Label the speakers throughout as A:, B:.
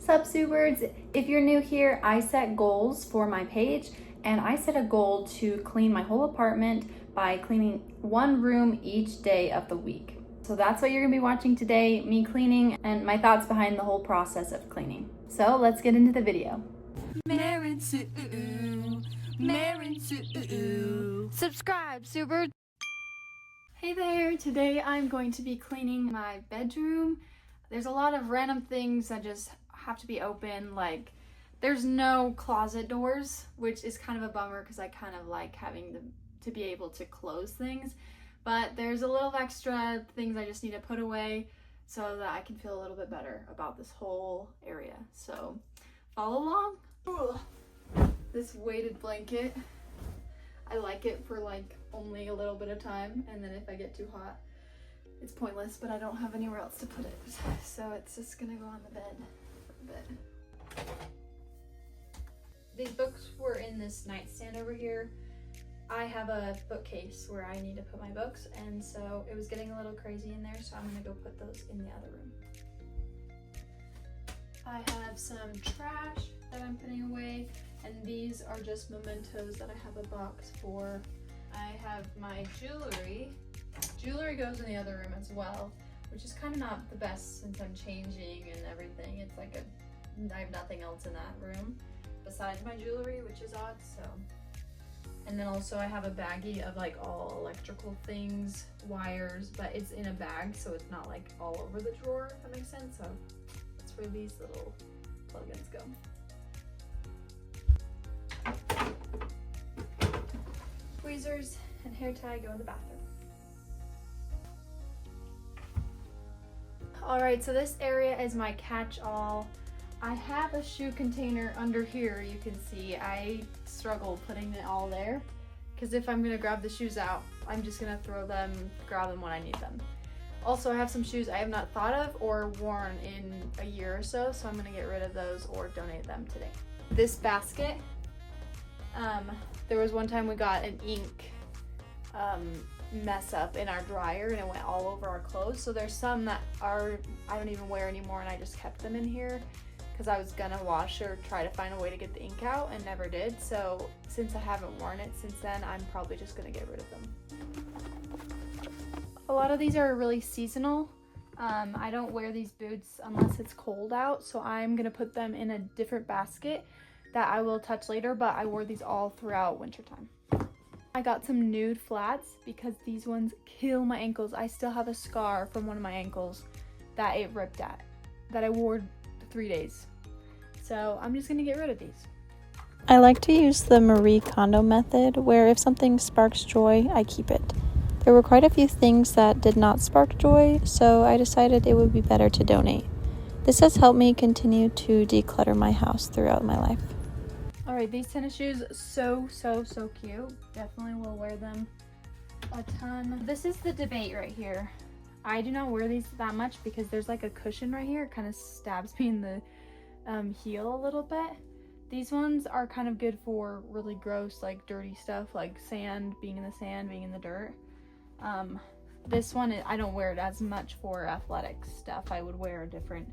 A: Sup, Subirds? If you're new here, I set goals for my page, and I set a goal to clean my whole apartment by cleaning one room each day of the week. So that's what you're gonna be watching today, me cleaning and my thoughts behind the whole process of cleaning. So let's get into the video. Subscribe, Subirds! Hey there, today I'm going to be cleaning my bedroom. There's a lot of random things that just have to be open, like there's no closet doors, which is kind of a bummer because I kind of like having to be able to close things, but there's a little extra things I just need to put away so that I can feel a little bit better about this whole area. So follow along. Ugh. This weighted blanket, I like it for like only a little bit of time, and then if I get too hot it's pointless, but I don't have anywhere else to put it, so it's just gonna go on the bed for a bit. These books were in this nightstand over here. I have a bookcase where I need to put my books, and so it was getting a little crazy in there, so I'm gonna go put those in the other room. I have some trash that I'm putting away, and these are just mementos that I have a box for. I have my jewelry. Jewelry goes in the other room as well, which is kind of not the best since I'm changing and everything. It's like I have nothing else in that room besides my jewelry, which is odd, so. And then also I have a baggie of like all electrical things, wires, but it's in a bag, so it's not like all over the drawer, if that makes sense. So that's where these little plugins go. Tweezers and hair tie go in the bathroom. Alright, so this area is my catch-all. I have a shoe container under here, you can see. I struggle putting it all there, because if I'm gonna grab the shoes out, I'm just gonna grab them when I need them. Also, I have some shoes I have not thought of or worn in a year or so, so I'm gonna get rid of those or donate them today. This basket, there was one time we got an ink mess up in our dryer and it went all over our clothes, so there's some that I don't even wear anymore, and I just kept them in here because I was gonna wash or try to find a way to get the ink out and never did. So since I haven't worn it since then, I'm probably just gonna get rid of them. A lot of these are really seasonal. I don't wear these boots unless it's cold out, so I'm gonna put them in a different basket that I will touch later, but I wore these all throughout wintertime. I got some nude flats because these ones kill my ankles. I still have a scar from one of my ankles that it ripped at, that I wore 3 days. So I'm just gonna get rid of these.
B: I like to use the Marie Kondo method, where if something sparks joy, I keep it. There were quite a few things that did not spark joy, so I decided it would be better to donate. This has helped me continue to declutter my house throughout my life.
A: Alright, these tennis shoes, so cute. Definitely will wear them a ton. This is the debate right here. I do not wear these that much because there's like a cushion right here. It kind of stabs me in the heel a little bit. These ones are kind of good for really gross, like dirty stuff, like sand, being in the sand, being in the dirt. This one, I don't wear it as much for athletic stuff. I would wear a different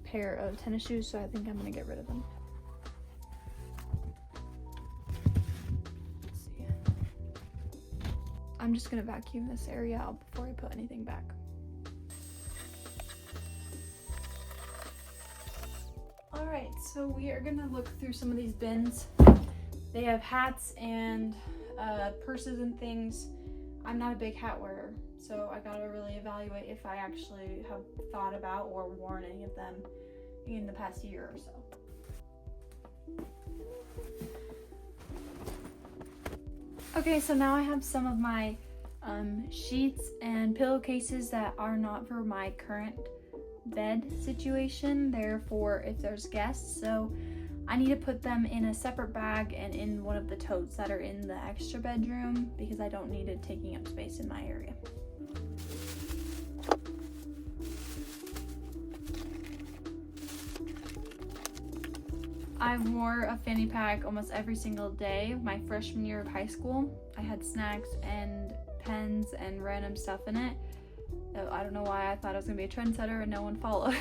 A: pair of tennis shoes, so I think I'm gonna get rid of them. I'm just gonna vacuum this area out before I put anything back. Alright, so we are gonna look through some of these bins. They have hats and purses and things. I'm not a big hat wearer, so I gotta really evaluate if I actually have thought about or worn any of them in the past year or so. Okay, so now I have some of my sheets and pillowcases that are not for my current bed situation. They're for if there's guests, so I need to put them in a separate bag and in one of the totes that are in the extra bedroom because I don't need it taking up space in my area. I wore a fanny pack almost every single day my freshman year of high school. I had snacks and pens and random stuff in it. I don't know why I thought I was gonna be a trendsetter and no one followed.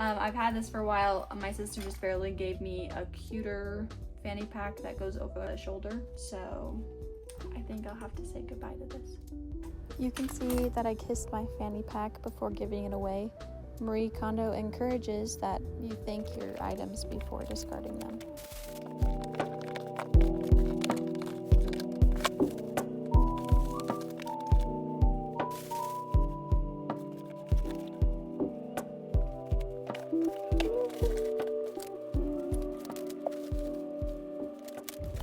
A: I've had this for a while. My sister just barely gave me a cuter fanny pack that goes over the shoulder, so I think I'll have to say goodbye to this.
B: You can see that I kissed my fanny pack before giving it away. Marie Kondo encourages that you thank your items before discarding them.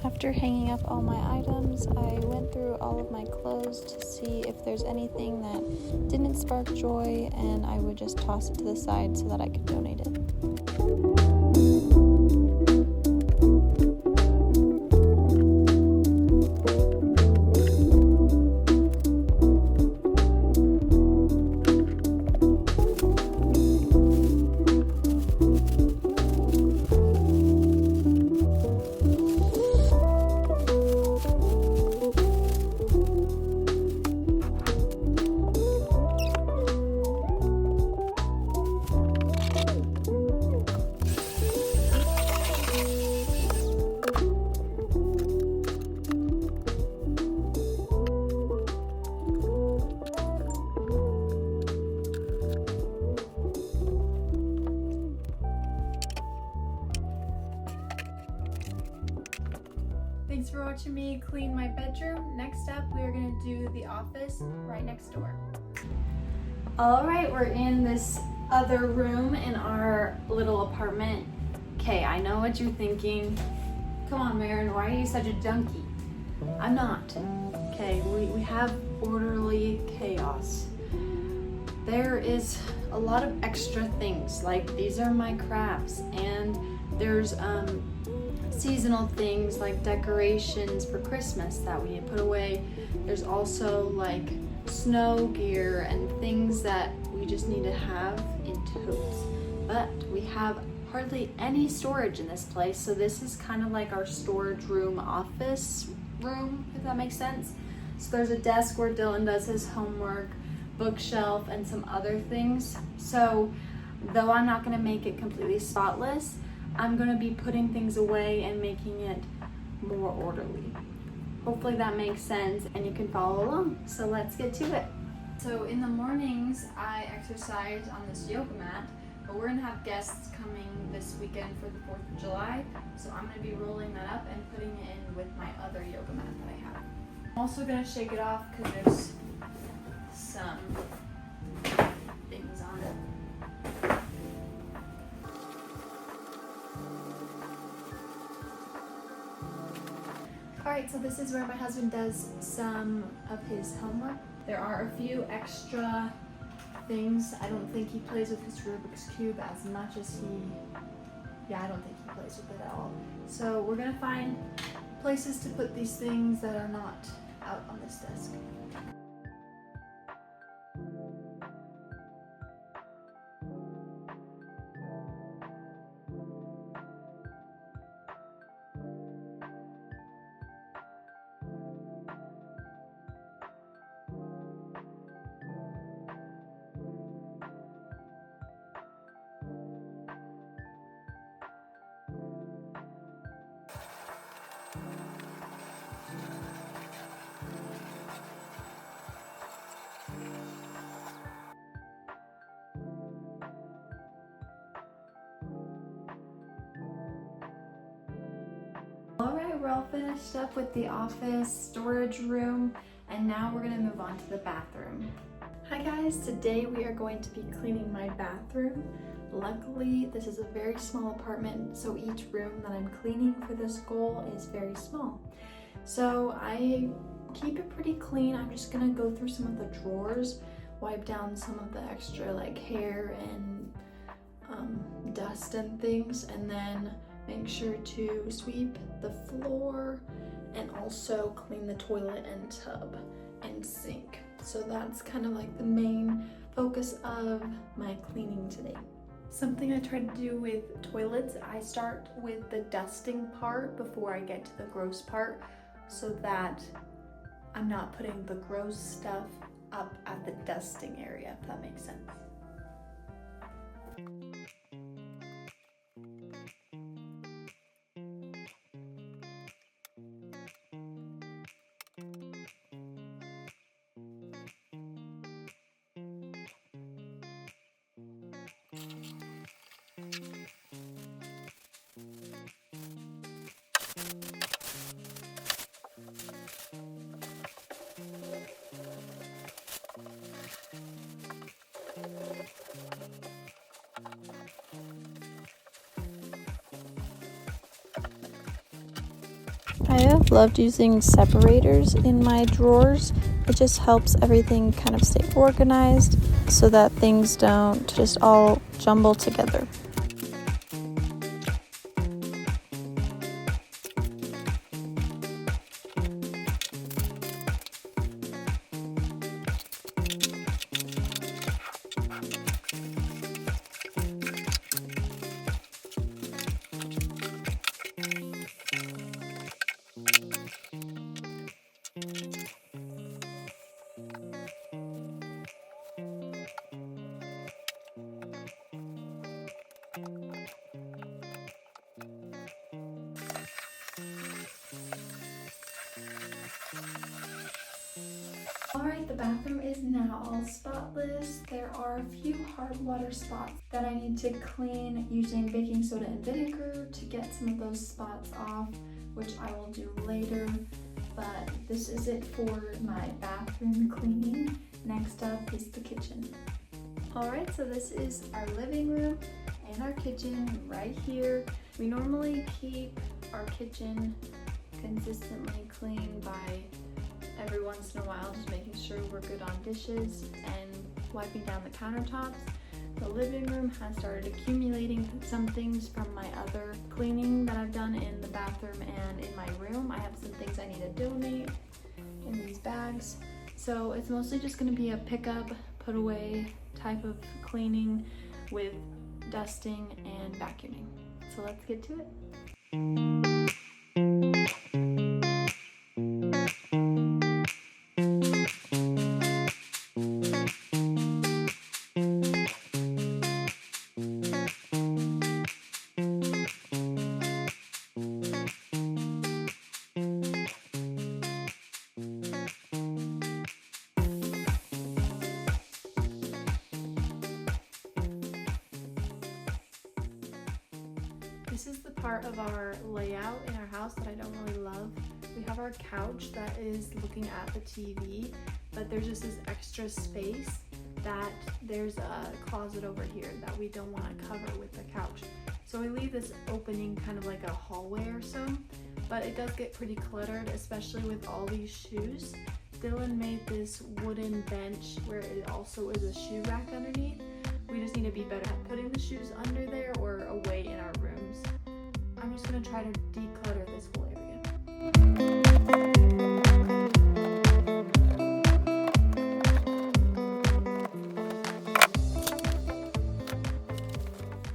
B: After hanging up all my items, I went through all of my clothes to see if there's anything that didn't spark joy, and I would just toss it to the side so that I could donate it.
A: Thanks for watching me clean my bedroom. Next up, we are gonna do the office right next door. All right, we're in this other room in our little apartment. Okay, I know what you're thinking. Come on, Marin, why are you such a junkie? I'm not. Okay, we have orderly chaos. There is a lot of extra things, like these are my crafts, and there's seasonal things like decorations for Christmas that we need to put away. There's also like snow gear and things that we just need to have in totes. But we have hardly any storage in this place, so this is kind of like our storage room, office room, if that makes sense. So there's a desk where Dylan does his homework, bookshelf, and some other things. So though I'm not going to make it completely spotless, I'm going to be putting things away and making it more orderly. Hopefully that makes sense and you can follow along. So let's get to it. So in the mornings, I exercise on this yoga mat, but we're going to have guests coming this weekend for the 4th of July. So I'm going to be rolling that up and putting it in with my other yoga mat that I have. I'm also going to shake it off because there's some things on it. Alright, so this is where my husband does some of his homework. There are a few extra things. I don't think he plays with his Rubik's Cube as much as I don't think he plays with it at all. So we're gonna find places to put these things that are not out on this desk. Alright, we're all finished up with the office storage room, and now we're gonna move on to the bathroom. Hi guys, today we are going to be cleaning my bathroom. Luckily, this is a very small apartment, so each room that I'm cleaning for this goal is very small. So I keep it pretty clean. I'm just gonna go through some of the drawers, wipe down some of the extra like hair and dust and things, and then make sure to sweep the floor and also clean the toilet and tub and sink. So that's kind of like the main focus of my cleaning today. Something I try to do with toilets, I start with the dusting part before I get to the gross part so that I'm not putting the gross stuff up at the dusting area, if that makes sense.
B: I have loved using separators in my drawers. It just helps everything kind of stay organized so that things don't just all jumble together.
A: Alright, the bathroom is now all spotless. There are a few hard water spots that I need to clean using baking soda and vinegar to get some of those spots off, which I will do later. But this is it for my bathroom cleaning. Next up is the kitchen. Alright, so this is our living room and our kitchen right here. We normally keep our kitchen consistently clean by every once in a while, just making sure we're good on dishes and wiping down the countertops. The living room has started accumulating some things from my other cleaning that I've done in the bathroom and in my room. I have some things I need to donate in these bags. So it's mostly just going to be a pick up, put away type of cleaning with dusting and vacuuming. So let's get to it. This is the part of our layout in our house that I don't really love. We have our couch that is looking at the TV, but there's just this extra space that there's a closet over here that we don't want to cover with the couch. So we leave this opening kind of like a hallway or so, but it does get pretty cluttered, especially with all these shoes. Dylan made this wooden bench where it also is a shoe rack underneath. We just need to be better at putting the shoes under there or away in our rooms. I'm just going to try to declutter this whole area.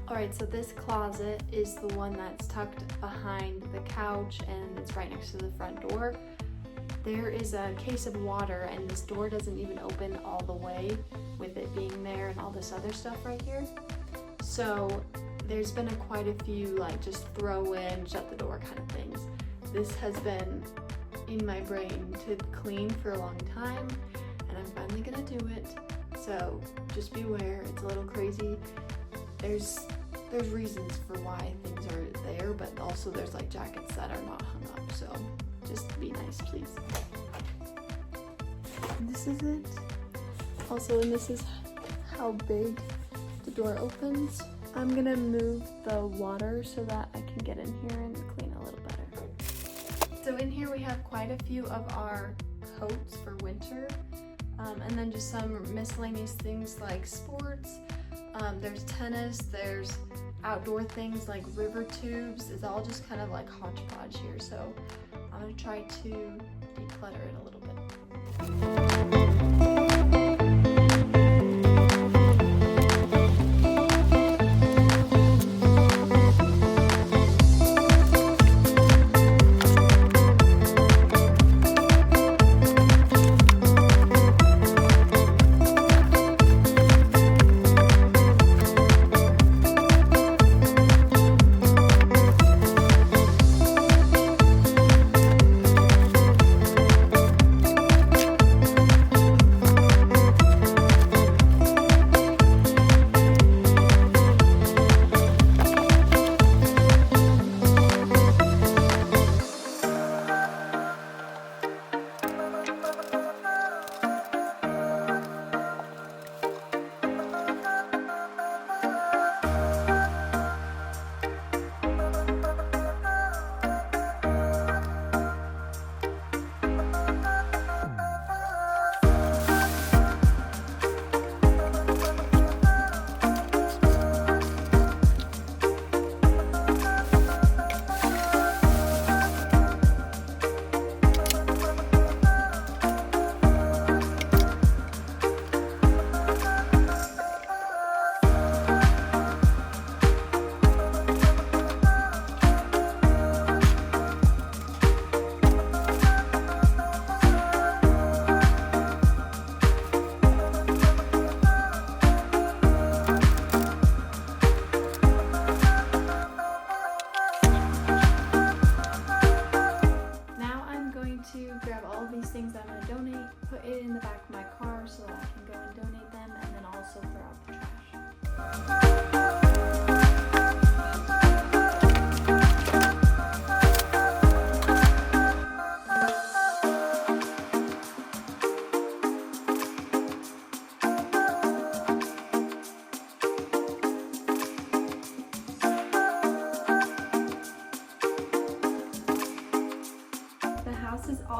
A: Alright, so this closet is the one that's tucked behind the couch and it's right next to the front door. There is a case of water and this door doesn't even open all the way with it being there and all this other stuff right here. So there's been quite a few like just throw in, shut the door kind of things. This has been in my brain to clean for a long time and I'm finally gonna do it. So just beware, it's a little crazy. There's reasons for why things are there, but also there's like jackets that are not hung up, so just be nice, please. And this is it. Also, and this is how big the door opens. I'm gonna move the water so that I can get in here and clean a little better. So in here we have quite a few of our coats for winter, and then just some miscellaneous things like sports. There's tennis, there's outdoor things like river tubes. It's all just kind of like hodgepodge here, so I'm gonna try to declutter it a little bit.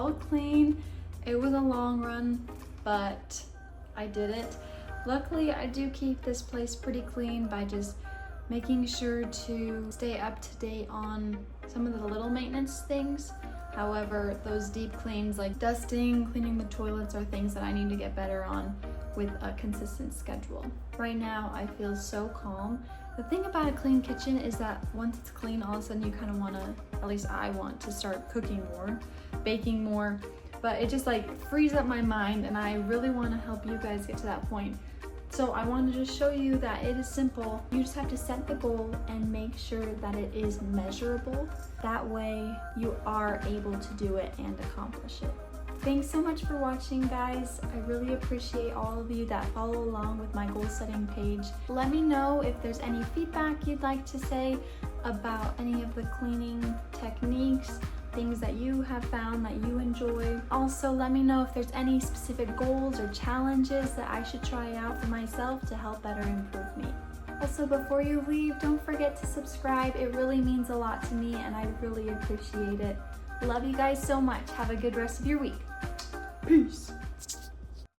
A: all clean. It was a long run, but I did it. Luckily, I do keep this place pretty clean by just making sure to stay up to date on some of the little maintenance things. However, those deep cleans like dusting, cleaning the toilets are things that I need to get better on with a consistent schedule. Right now, I feel so calm. The thing about a clean kitchen is that once it's clean, all of a sudden you kind of want to, at least I want to start cooking more, baking more, but it just like frees up my mind, and I really want to help you guys get to that point. So I wanted to show you that it is simple. You just have to set the goal and make sure that it is measurable. That way you are able to do it and accomplish it. Thanks so much for watching, guys. I really appreciate all of you that follow along with my goal setting page. Let me know if there's any feedback you'd like to say about any of the cleaning techniques, things that you have found that you enjoy. Also, let me know if there's any specific goals or challenges that I should try out for myself to help better improve me. Also, before you leave, don't forget to subscribe. It really means a lot to me and I really appreciate it. Love you guys so much. Have a good rest of your week. Peace.